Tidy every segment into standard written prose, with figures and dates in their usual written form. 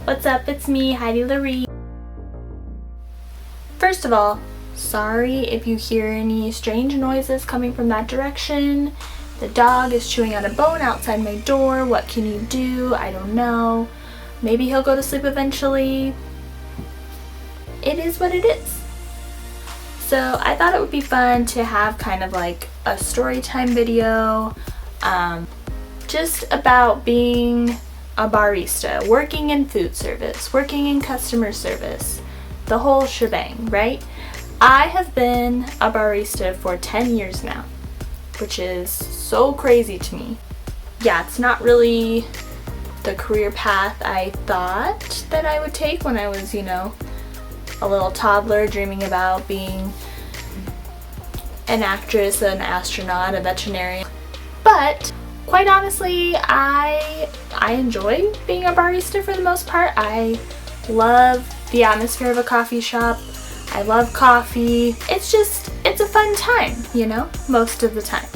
What's up? It's me, Heidi Laree. First of all, sorry if you hear any strange noises coming from that direction. The dog is chewing on a bone outside my door. What can you do? I don't know. Maybe he'll go to sleep eventually. It is what it is. So I thought it would be fun to have kind of like a story time video just about being a barista, working in food service, working in customer service, the whole shebang, right? I have been a barista for 10 years now, which is so crazy to me. Yeah, it's not really the career path I thought that I would take when I was, a little toddler dreaming about being an actress, an astronaut, a veterinarian. But quite honestly, I enjoy being a barista for the most part. I love the atmosphere of a coffee shop. I love coffee. It's a fun time, most of the time.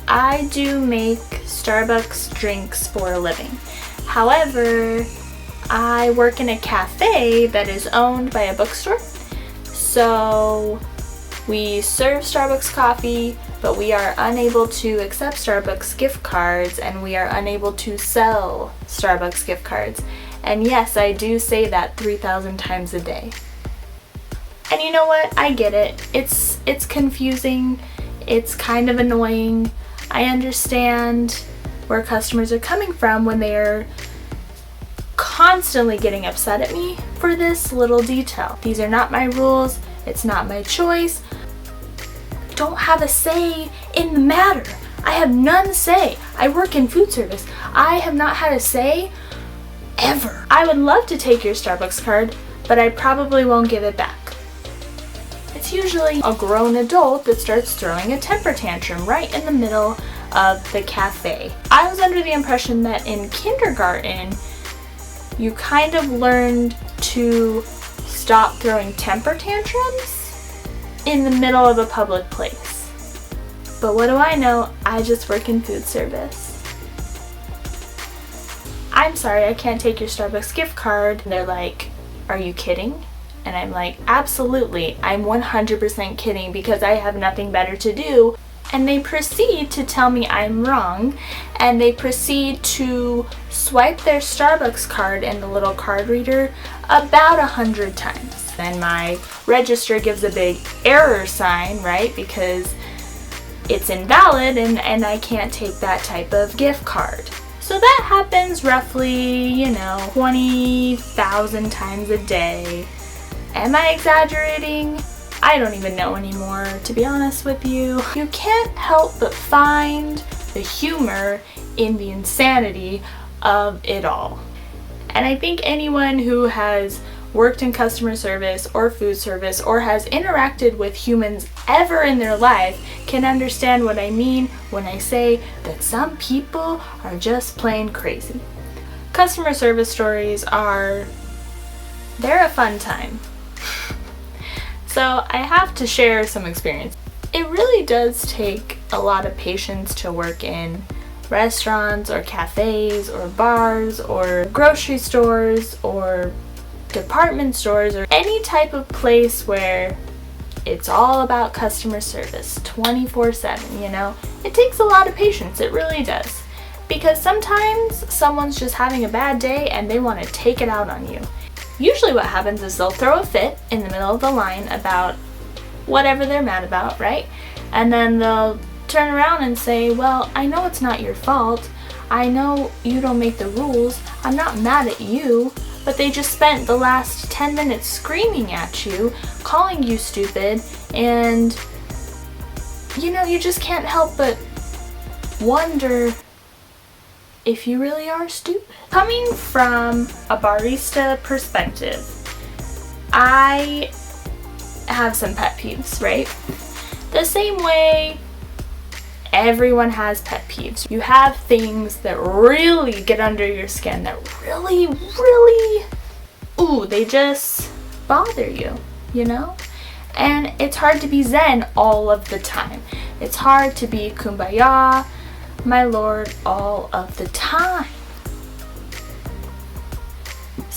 I do make Starbucks drinks for a living. However, I work in a cafe that is owned by a bookstore. So we serve Starbucks coffee, but we are unable to accept Starbucks gift cards, and we are unable to sell Starbucks gift cards. And yes, I do say that 3,000 times a day. And you know what? I get it. It's confusing. It's kind of annoying. I understand where customers are coming from when they are constantly getting upset at me for this little detail. These are not my rules. It's not my choice. Don't have a say in the matter. I have none say. I work in food service. I have not had a say ever. I would love to take your Starbucks card, but I probably won't give it back. It's usually a grown adult that starts throwing a temper tantrum right in the middle of the cafe. I was under the impression that in kindergarten, you kind of learned to stop throwing temper tantrums in the middle of a public place. But what do I know? I just work in food service. I'm sorry, I can't take your Starbucks gift card. And they're like, are you kidding? And I'm like, absolutely, I'm 100% kidding because I have nothing better to do. And they proceed to tell me I'm wrong, and they proceed to swipe their Starbucks card in the little card reader about 100 times. Then my register gives a big error sign, right? Because it's invalid and I can't take that type of gift card. So that happens roughly, 20,000 times a day. Am I exaggerating? I don't even know anymore, to be honest with you. You can't help but find the humor in the insanity of it all. And I think anyone who has worked in customer service or food service or has interacted with humans ever in their life can understand what I mean when I say that some people are just plain crazy. Customer service stories they're a fun time. So I have to share some experience. It really does take a lot of patience to work in restaurants or cafes or bars or grocery stores or department stores or any type of place where it's all about customer service 24/7, It takes a lot of patience, it really does. Because sometimes someone's just having a bad day and they want to take it out on you. Usually what happens is they'll throw a fit in the middle of the line about whatever they're mad about, right? And then they'll turn around and say, well, I know it's not your fault. I know you don't make the rules. I'm not mad at you. But they just spent the last 10 minutes screaming at you, calling you stupid, and you just can't help but wonder if you really are stupid. Coming from a barista perspective, I have some pet peeves, right? The same way everyone has pet peeves. You have things that really get under your skin, that really, they just bother you, And it's hard to be zen all of the time. It's hard to be kumbaya, my lord, all of the time.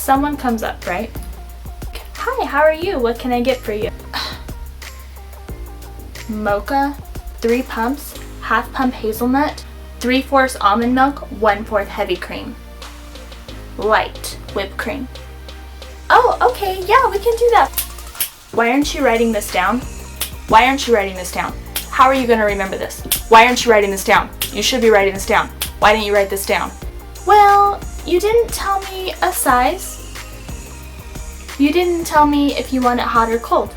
someone comes up, right? Hi, how are you? What can I get for you? Mocha, 3 pumps, half pump hazelnut, 3/4 almond milk, 1/4 heavy cream. Light whipped cream. Oh, okay, yeah, we can do that. Why aren't you writing this down? Why aren't you writing this down? How are you going to remember this? Why aren't you writing this down? You should be writing this down. Why didn't you write this down? Well, you didn't tell me a size. You didn't tell me if you want it hot or cold.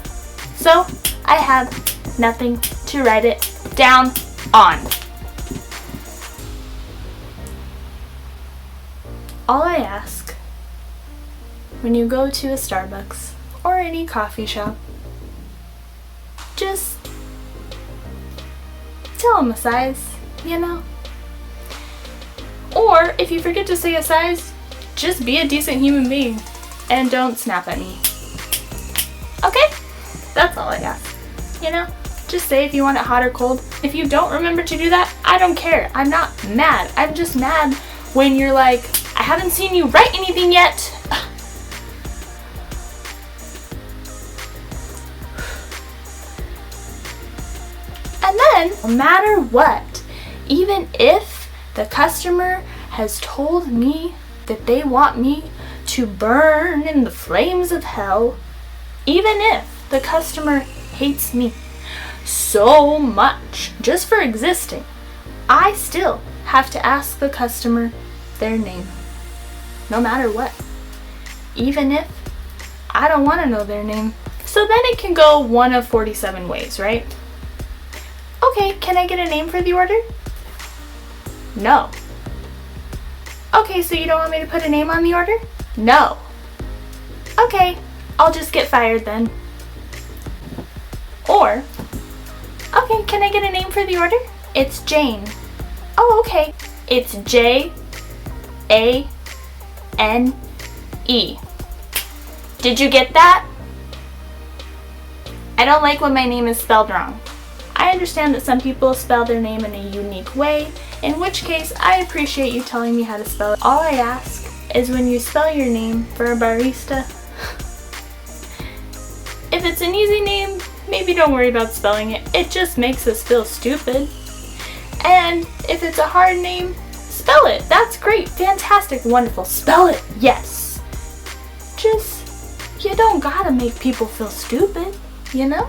So, I have nothing to write it down on. All I ask when you go to a Starbucks or any coffee shop, just tell them a size, you know? Or if you forget to say a size, just be a decent human being and don't snap at me. Okay? That's all I ask. You know? Just say if you want it hot or cold. If you don't remember to do that, I don't care. I'm not mad. I'm just mad when you're like, I haven't seen you write anything yet. And then, no matter what, even if the customer has told me that they want me to burn in the flames of hell, even if the customer hates me so much just for existing, I still have to ask the customer their name, no matter what, even if I don't want to know their name. So then it can go one of 47 ways, right? Okay, can I get a name for the order? No. Okay, so you don't want me to put a name on the order? No. Okay, I'll just get fired then. Or, okay, can I get a name for the order? It's Jane. Oh, okay. It's Jane. Did you get that? I don't like when my name is spelled wrong. I understand that some people spell their name in a unique way, in which case I appreciate you telling me how to spell it. All I ask is when you spell your name for a barista, if it's an easy name, maybe don't worry about spelling it. It just makes us feel stupid. And if it's a hard name, spell it. That's great, fantastic, wonderful. Spell it, yes. Just, you don't gotta make people feel stupid, you know?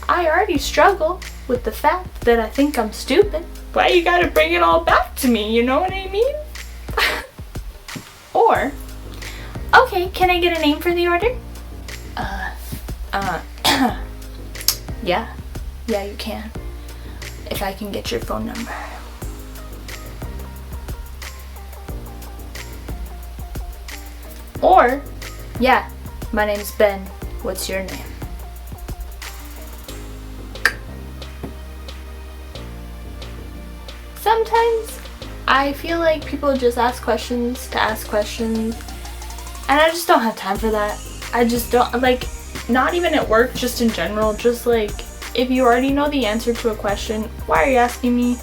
I already struggle with the fact that I think I'm stupid. Why you gotta bring it all back to me, you know what I mean? Or, okay, can I get a name for the order? Yeah, you can. If I can get your phone number. Or, yeah, my name's Ben. What's your name? Sometimes I feel like people just ask questions to ask questions, and I just don't have time for that. I just don't, like, not even at work, just in general, just like, if you already know the answer to a question, why are you asking me?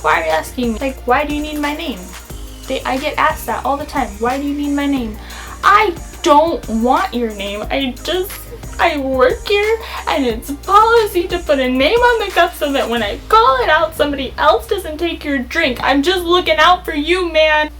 Why are you asking me? Like, why do you need my name? I get asked that all the time. Why do you need my name? I don't want your name. I work here, and it's policy to put a name on the cup so that when I call it out, somebody else doesn't take your drink. I'm just looking out for you, man.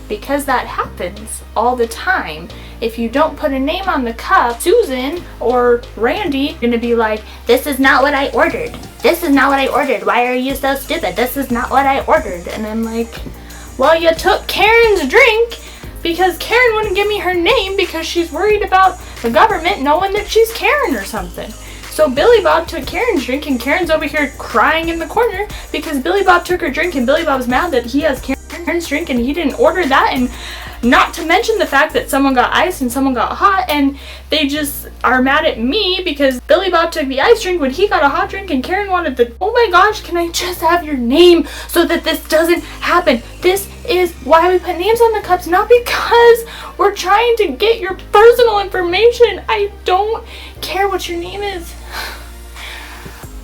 Because that happens all the time. If you don't put a name on the cup, Susan or Randy are gonna be like, this is not what I ordered. This is not what I ordered. Why are you so stupid? This is not what I ordered. And I'm like, well, you took Karen's drink because Karen wouldn't give me her name because she's worried about the government knowing that she's Karen or something. So Billy Bob took Karen's drink, and Karen's over here crying in the corner because Billy Bob took her drink, and Billy Bob's mad that he has Karen's drink and he didn't order that. And not to mention the fact that someone got ice and someone got hot, and they just are mad at me because Billy Bob took the ice drink when he got a hot drink and Karen wanted the, oh my gosh, can I just have your name so that this doesn't happen? This is why we put names on the cups, not because we're trying to get your personal information. I don't care what your name is.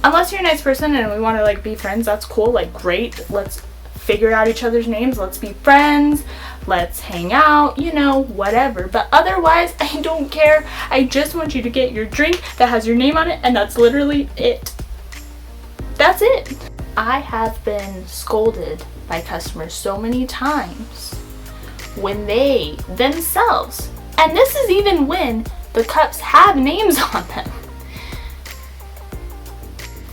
Unless you're a nice person and we want to like be friends, that's cool, like great, let's figure out each other's names, let's be friends, let's hang out, you know, whatever. But otherwise, I don't care. I just want you to get your drink that has your name on it, and that's literally it. That's it. I have been scolded by customers so many times when they themselves, and this is even when the cups have names on them.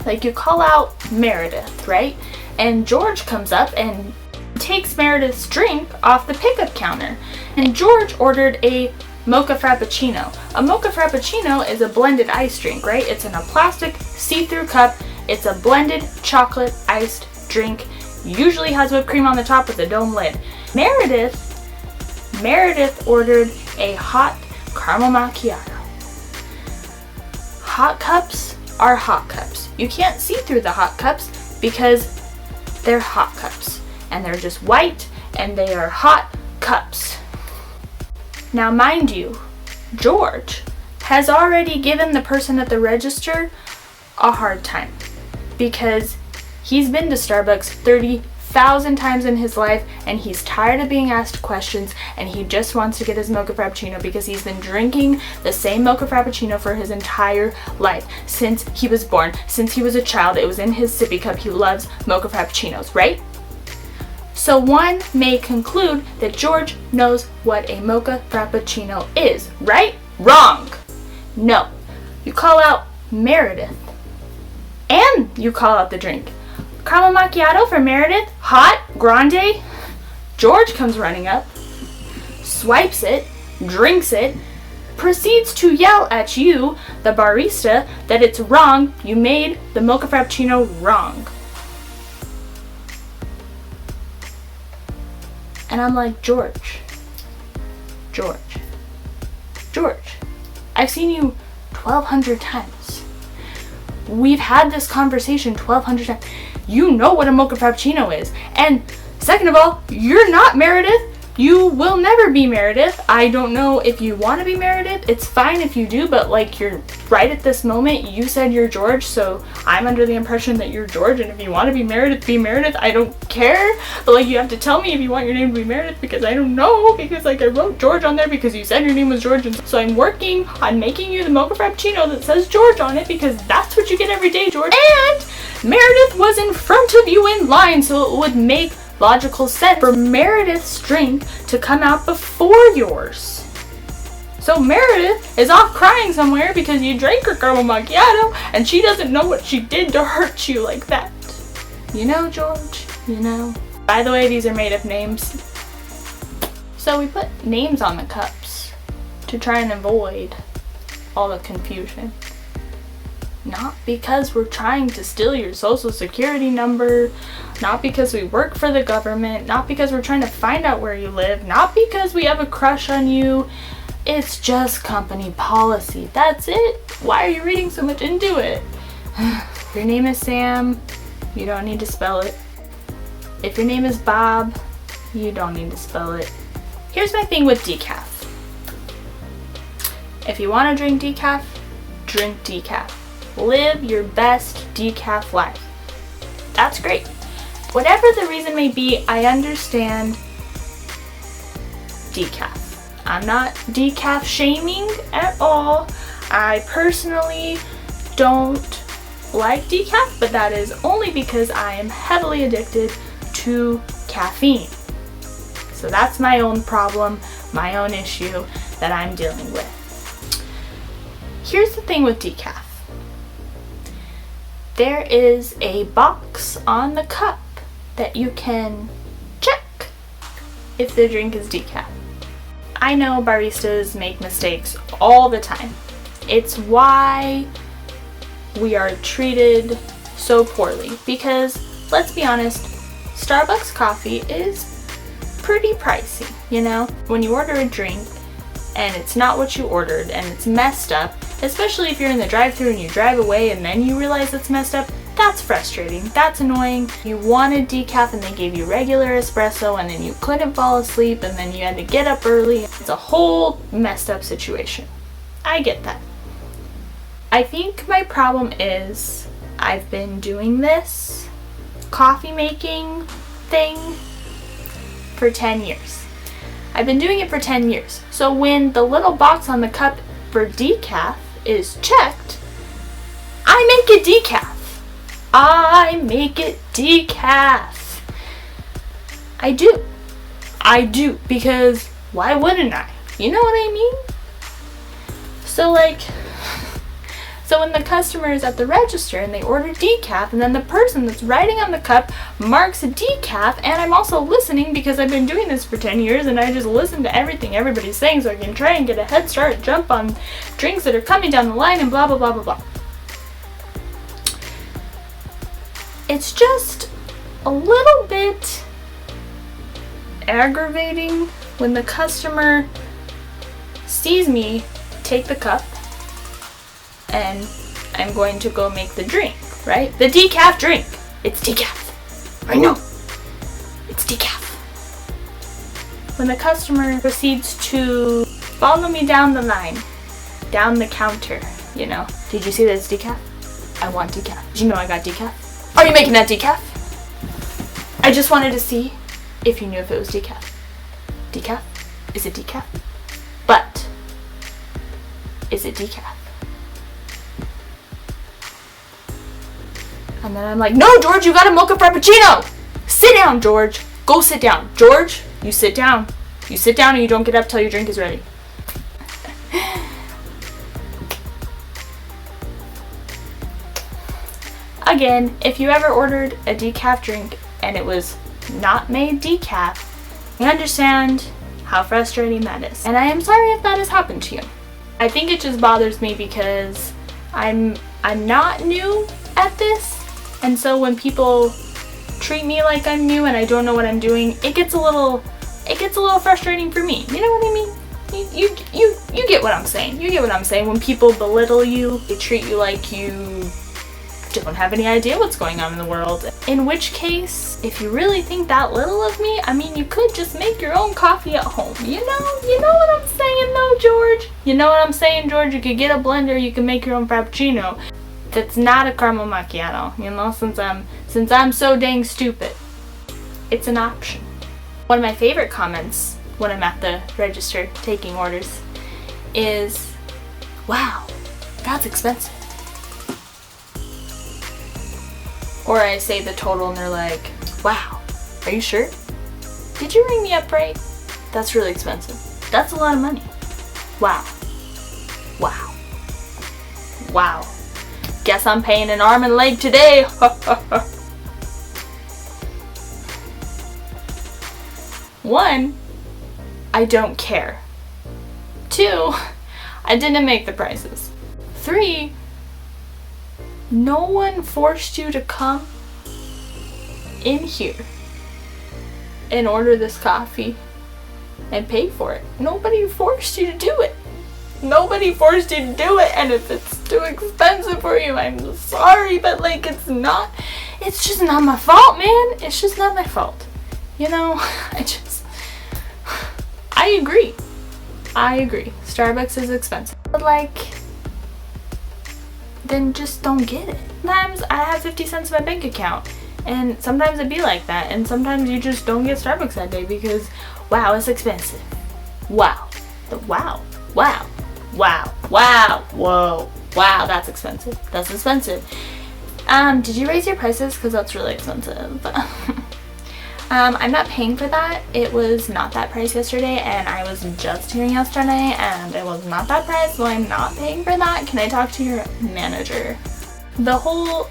Like, you call out Meredith, right? And George comes up and takes Meredith's drink off the pickup counter. And George ordered a mocha frappuccino. A mocha frappuccino is a blended ice drink, right? It's in a plastic see-through cup. It's a blended chocolate iced drink. Usually has whipped cream on the top with a dome lid. Meredith ordered a hot caramel macchiato. Hot cups are hot cups. You can't see through the hot cups because they're hot cups. And they're just white and they are hot cups. Now mind you, George has already given the person at the register a hard time because he's been to Starbucks 30,000 times in his life and he's tired of being asked questions, and he just wants to get his mocha frappuccino because he's been drinking the same mocha frappuccino for his entire life. Since he was born, since he was a child, it was in his sippy cup. He loves mocha frappuccinos, right? So one may conclude that George knows what a mocha frappuccino is, right? Wrong. No. You call out Meredith and you call out the drink. Caramel macchiato for Meredith, hot, grande. George comes running up, swipes it, drinks it, proceeds to yell at you, the barista, that it's wrong. You made the mocha frappuccino wrong. And I'm like, George, I've seen you 1,200 times. We've had this conversation 1,200 times. You know what a mocha frappuccino is. And second of all, you're not Meredith. You will never be Meredith. I don't know if you want to be Meredith. It's fine if you do, but like, you're right at this moment, you said you're George, so I'm under the impression that you're George, and if you want to be Meredith, I don't care. But like, you have to tell me if you want your name to be Meredith, because I don't know, because like, I wrote George on there because you said your name was George, and so I'm working on making you the mocha frappuccino that says George on it, because that's what you get every day, George. And Meredith was in front of you in line, so it would make logical sense for Meredith's drink to come out before yours. So Meredith is off crying somewhere because you drank her caramel macchiato and she doesn't know what she did to hurt you like that. You know, George, you know. By the way, these are made up names. So we put names on the cups to try and avoid all the confusion. Not because we're trying to steal your social security number, not because we work for the government, not because we're trying to find out where you live, not because we have a crush on you. It's just company policy. That's it. Why are you reading so much into it? If your name is Sam, you don't need to spell it. If your name is Bob, you don't need to spell it. Here's my thing with decaf. If you want to drink decaf, drink decaf. Live your best decaf life. That's great. Whatever the reason may be, I understand decaf. I'm not decaf shaming at all. I personally don't like decaf, but that is only because I am heavily addicted to caffeine. So that's my own problem, my own issue that I'm dealing with. Here's the thing with decaf. There is a box on the cup that you can check if the drink is decaf. I know baristas make mistakes all the time. It's why we are treated so poorly, because let's be honest, Starbucks coffee is pretty pricey, you know? When you order a drink and it's not what you ordered and it's messed up, especially if you're in the drive-thru and you drive away and then you realize it's messed up, that's frustrating, that's annoying. You wanted decaf and they gave you regular espresso and then you couldn't fall asleep and then you had to get up early. It's a whole messed up situation. I get that. I think my problem is I've been doing this coffee making thing for 10 years. I've been doing it for 10 years. So when the little box on the cup for decaf is checked, I make it decaf. I make it decaf. I do, because why wouldn't I? You know what I mean? So when the customer is at the register and they order decaf, and then the person that's writing on the cup marks a decaf, and I'm also listening because I've been doing this for 10 years and I just listen to everything everybody's saying so I can try and get a head start, jump on drinks that are coming down the line and blah blah blah blah blah. It's just a little bit aggravating when the customer sees me take the cup and I'm going to go make the drink, right? The decaf drink. It's decaf. I know. It's decaf. When the customer proceeds to follow me down the line, down the counter, you know. Did you see that it's decaf? I want decaf. Did you know I got decaf? Are you making that decaf? I just wanted to see if you knew if it was decaf. Decaf? Is it decaf? But, is it decaf? And then I'm like, no, George, you got a mocha frappuccino. Sit down, George. Go sit down. George, you sit down. You sit down and you don't get up till your drink is ready. Again, if you ever ordered a decaf drink and it was not made decaf, I understand how frustrating that is. And I am sorry if that has happened to you. I think it just bothers me because I'm not new at this. And so when people treat me like I'm new and I don't know what I'm doing, it gets a little frustrating for me. You know what I mean? You get what I'm saying. You get what I'm saying. When people belittle you, they treat you like you don't have any idea what's going on in the world. In which case, if you really think that little of me, I mean, you could just make your own coffee at home. You know what I'm saying though, George? You know what I'm saying, George? You could get a blender, you can make your own frappuccino. That's not a caramel macchiato, you know, since I'm so dang stupid. It's an option. One of my favorite comments when I'm at the register taking orders is, wow, that's expensive. Or I say the total and they're like, wow, are you sure? Did you ring me up right? That's really expensive. That's a lot of money. Wow. Wow. Wow. Guess I'm paying an arm and leg today. One, I don't care. Two, I didn't make the prices. Three, no one forced you to come in here and order this coffee and pay for it. Nobody forced you to do it. Nobody forced you to do it, and if it's too expensive for you, I'm sorry, but like it's just not my fault, man. It's just not my fault. You know, I agree. Starbucks is expensive. But like, then just don't get it. Sometimes I have 50 cents in my bank account, and sometimes it'd be like that, and sometimes you just don't get Starbucks that day because, wow, it's expensive. Wow. Whoa. Wow, that's expensive. That's expensive. Did you raise your prices? Because that's really expensive. I'm not paying for that. It was not that price yesterday, and I was just here yesterday, and it was not that price, so I'm not paying for that. Can I talk to your manager? The whole...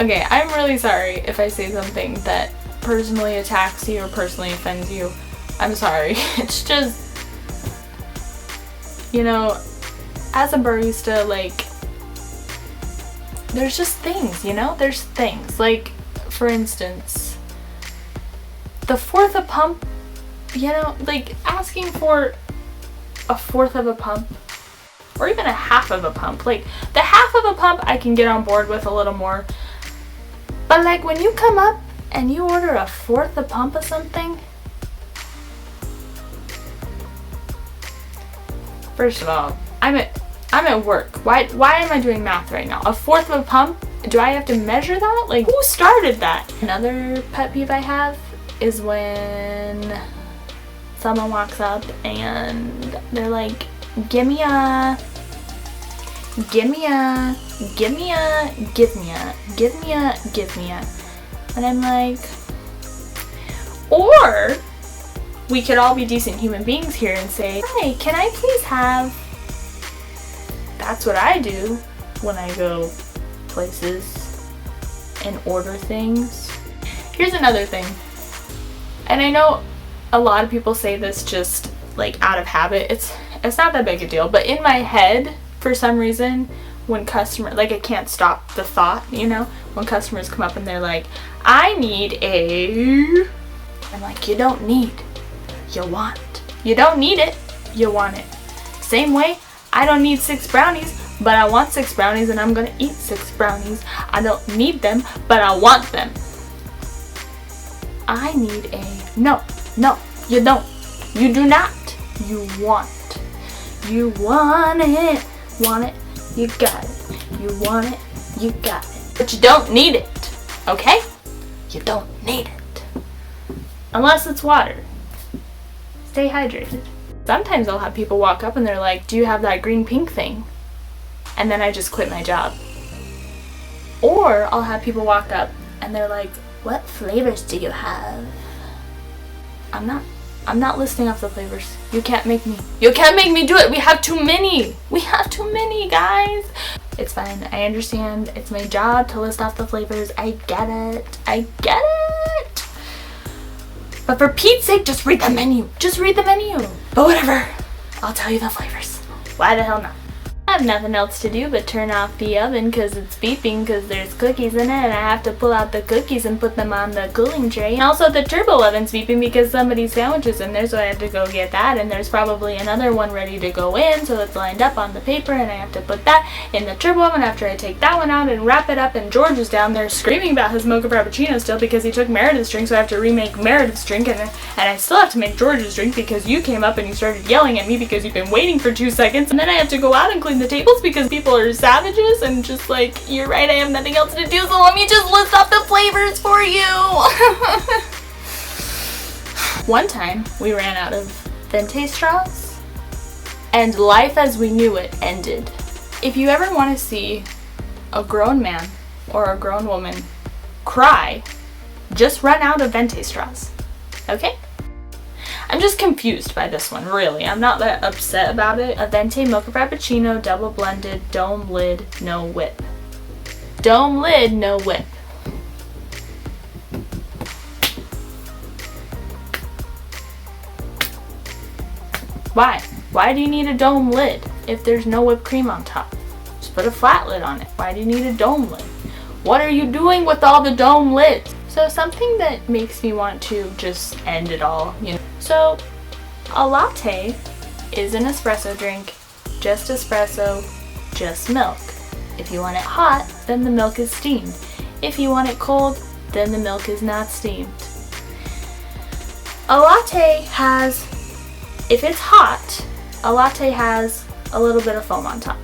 Okay, I'm really sorry if I say something that personally attacks you or personally offends you. I'm sorry. It's just... You know, as a barista, like, there's just things, you know? There's things. Like, for instance, the fourth a pump, you know, like, asking for a fourth of a pump, or even a half of a pump. Like, the half of a pump I can get on board with a little more. But, like, when you come up and you order a fourth a pump of something, first of all, I'm at work. Why am I doing math right now? A fourth of a pump? Do I have to measure that? Like, who started that? Another pet peeve I have is when someone walks up and they're like, give me a, and I'm like, or we could all be decent human beings here and say, hi, can I please have, that's what I do when I go places and order things. Here's another thing, and I know a lot of people say this just like out of habit. It's not that big a deal, but in my head, for some reason, when customer, like I can't stop the thought, you know, when customers come up and they're like, I need a, I'm like, you don't need, you want. You don't need it, you want it. Same way, I don't need 6 brownies, but I want 6 brownies and I'm gonna eat 6 brownies. I don't need them, but I want them. I need a, no, you don't. You do not. You want. You want it, you got it. You want it, you got it. But you don't need it, okay? You don't need it. Unless it's water. Stay hydrated. Sometimes I'll have people walk up and they're like, do you have that green pink thing? And then I just quit my job. Or I'll have people walk up and they're like, what flavors do you have? I'm not listing off the flavors. You can't make me do it. We have too many. Guys. It's fine. I understand. It's my job to list off the flavors. I get it. But for Pete's sake, just read the menu. But whatever. I'll tell you the flavors. Why the hell not? I have nothing else to do but turn off the oven because it's beeping because there's cookies in it and I have to pull out the cookies and put them on the cooling tray. And also the turbo oven's beeping because somebody's sandwich is in there, so I have to go get that, and there's probably another one ready to go in, so it's lined up on the paper and I have to put that in the turbo oven after I take that one out and wrap it up. And George is down there screaming about his mocha frappuccino still because he took Meredith's drink, so I have to remake Meredith's drink, and I still have to make George's drink because you came up and you started yelling at me because you've been waiting for 2 seconds, and then I have to go out and clean the tables because people are savages and just like, you're right, I have nothing else to do, so let me just list off the flavors for you. One time we ran out of venti straws and life as we knew it ended. If you ever want to see a grown man or a grown woman cry, just run out of venti straws, okay? I'm just confused by this one, really. I'm not that upset about it. A venti mocha frappuccino, double blended, dome lid, no whip. Dome lid, no whip. Why? Why do you need a dome lid if there's no whipped cream on top? Just put a flat lid on it. Why do you need a dome lid? What are you doing with all the dome lids? So something that makes me want to just end it all, you know. So a latte is an espresso drink, just espresso, just milk. If you want it hot, then the milk is steamed. If you want it cold, then the milk is not steamed. A latte has, if it's hot, a latte has a little bit of foam on top.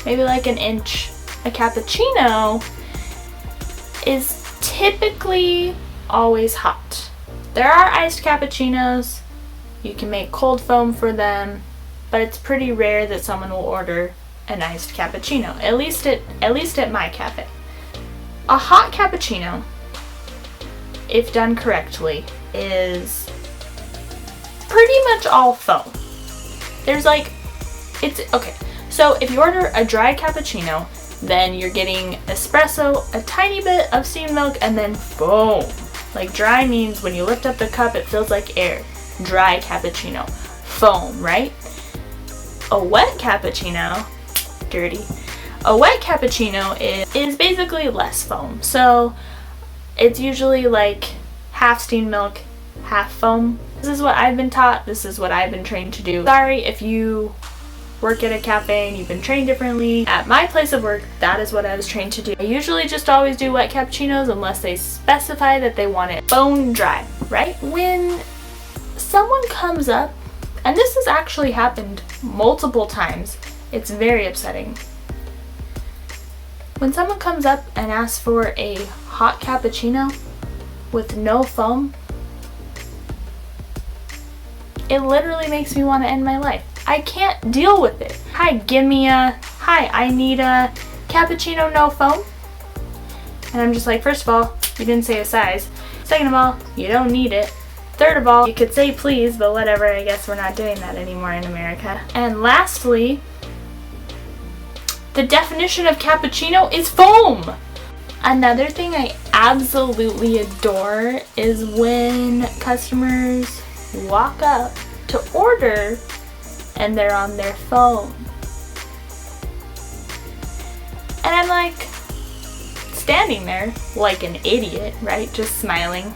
Maybe like an inch. A cappuccino is typically always hot. There are iced cappuccinos. You can make cold foam for them, but it's pretty rare that someone will order an iced cappuccino, at least at my cafe. A hot cappuccino, if done correctly, is pretty much all foam. There's like, it's okay. So if you order a dry cappuccino, then you're getting espresso, a tiny bit of steamed milk, and then foam. Like dry means when you lift up the cup, it feels like air. Dry cappuccino, foam, right? A wet cappuccino, dirty. A wet cappuccino is basically less foam. So it's usually like half steamed milk, half foam. This is what I've been taught. This is what I've been trained to do. Sorry if you work at a cafe and you've been trained differently. At my place of work, that is what I was trained to do. I usually just always do wet cappuccinos unless they specify that they want it bone dry, right? When someone comes up, and this has actually happened multiple times, It's very upsetting. When someone comes up and asks for a hot cappuccino with no foam, it literally makes me want to end my life. I can't deal with it. Hi, I need a cappuccino, no foam. And I'm just like, first of all, you didn't say a size. Second of all, you don't need it. Third of all, you could say please, but whatever, I guess we're not doing that anymore in America. And lastly, the definition of cappuccino is foam. Another thing I absolutely adore is when customers walk up to order and they're on their phone. And I'm like standing there like an idiot, right? Just smiling.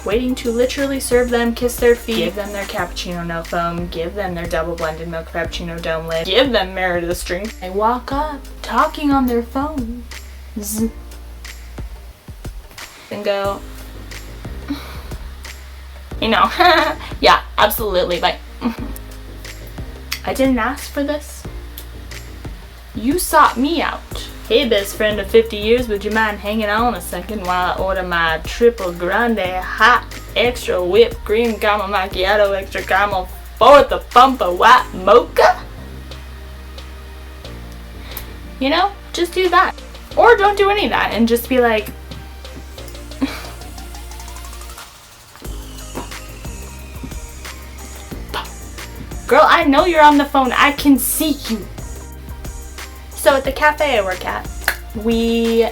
Waiting to literally serve them, kiss their feet, give them their cappuccino no foam, give them their double blended milk frappuccino dome lid, give them Meredith's drink. I walk up, talking on their phone, and go, you know, yeah, absolutely, but I didn't ask for this. You sought me out. Hey, best friend of 50 years, would you mind hanging on a second while I order my triple grande hot extra whipped cream caramel macchiato extra caramel fourth a pump of white mocha? You know, just do that. Or don't do any of that and just be like, girl, I know you're on the phone. I can see you. So at the cafe I work at, we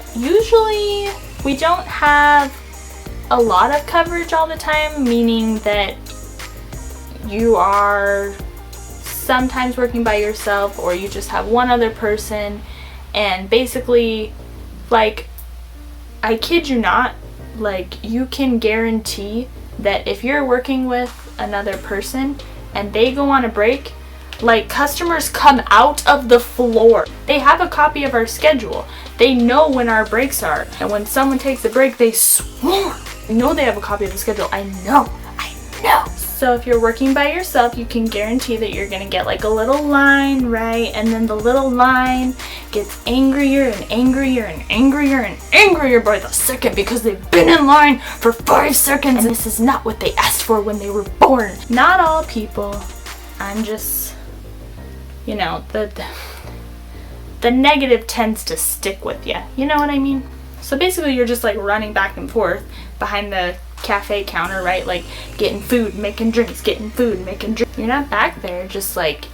don't have a lot of coverage all the time, meaning that you are sometimes working by yourself or you just have one other person, and basically, like, I kid you not, like, you can guarantee that if you're working with another person and they go on a break, like, customers come out of the floor. They have a copy of our schedule. They know when our breaks are. And when someone takes a break, they swarm. I know they have a copy of the schedule. I know. So if you're working by yourself, you can guarantee that you're gonna get like a little line, right? And then the little line gets angrier and angrier and angrier and angrier by the second because they've been in line for 5 seconds and this is not what they asked for when they were born. Not all people. I'm just, you know, the negative tends to stick with you. You know what I mean? So basically you're just like running back and forth behind the cafe counter, right? Like getting food, making drinks, getting food, making drinks. You're not back there just like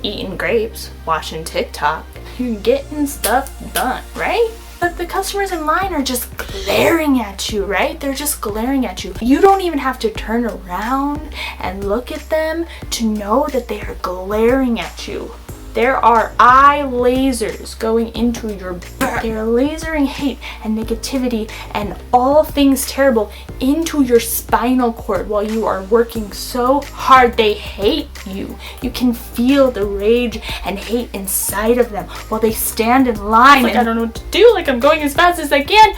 eating grapes, watching TikTok. You're getting stuff done, right? But the customers in line are just glaring at you, right? They're just glaring at you. You don't even have to turn around and look at them to know that they are glaring at you. There are eye lasers going into your back. They are lasering hate and negativity and all things terrible into your spinal cord while you are working so hard. They hate you. You can feel the rage and hate inside of them while they stand in line. Like, I don't know what to do. Like, I'm going as fast as I can.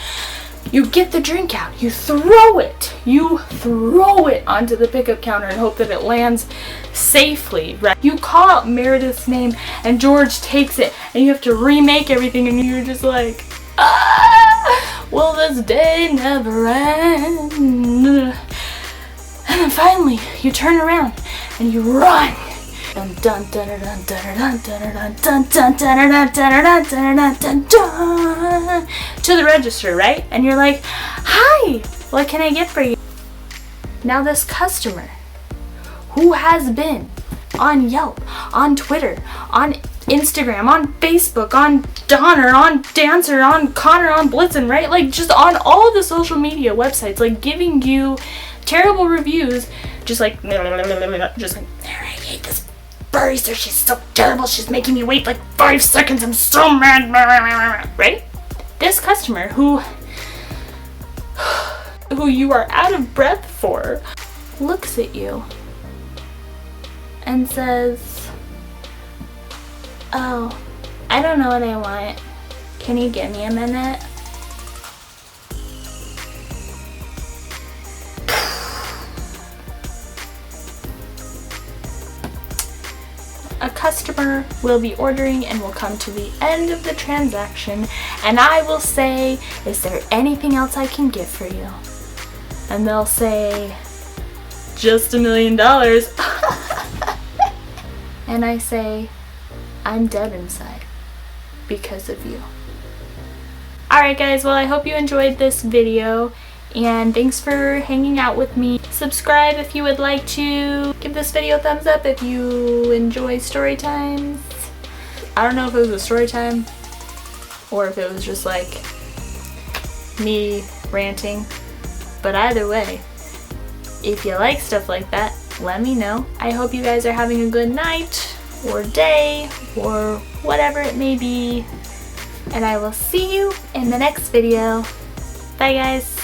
You get the drink out, you throw it onto the pickup counter and hope that it lands safely, right? You call out Meredith's name and George takes it and you have to remake everything and you're just like, will this day never end? And then finally, you turn around and you run. Dun dun dun dun dun dun dun dun dun dun dun dun dun to the register, right? And you're like, hi, what can I get for you? Now this customer who has been on Yelp, on Twitter, on Instagram, on Facebook, on Donner, on Dancer, on Connor, on Blitzen, right? Like just on all the social media websites, like giving you terrible reviews, just like I hate this barista, she's so terrible, she's making me wait like 5 seconds, I'm so mad, right? This customer who you are out of breath for looks at you and says, oh, I don't know what I want. Can you give me a minute? customer will be ordering and will come to the end of the transaction, and I will say, "Is there anything else I can get for you?" And they'll say, "Just $1 million." And I say, "I'm dead inside because of you." Alright guys, well, I hope you enjoyed this video, and thanks for hanging out with me. Subscribe if you would like to. Give this video a thumbs up if you enjoy story times. I don't know if it was a story time or if it was just like me ranting, but either way, if you like stuff like that, let me know. I hope you guys are having a good night or day or whatever it may be, and I will see you in the next video. Bye guys.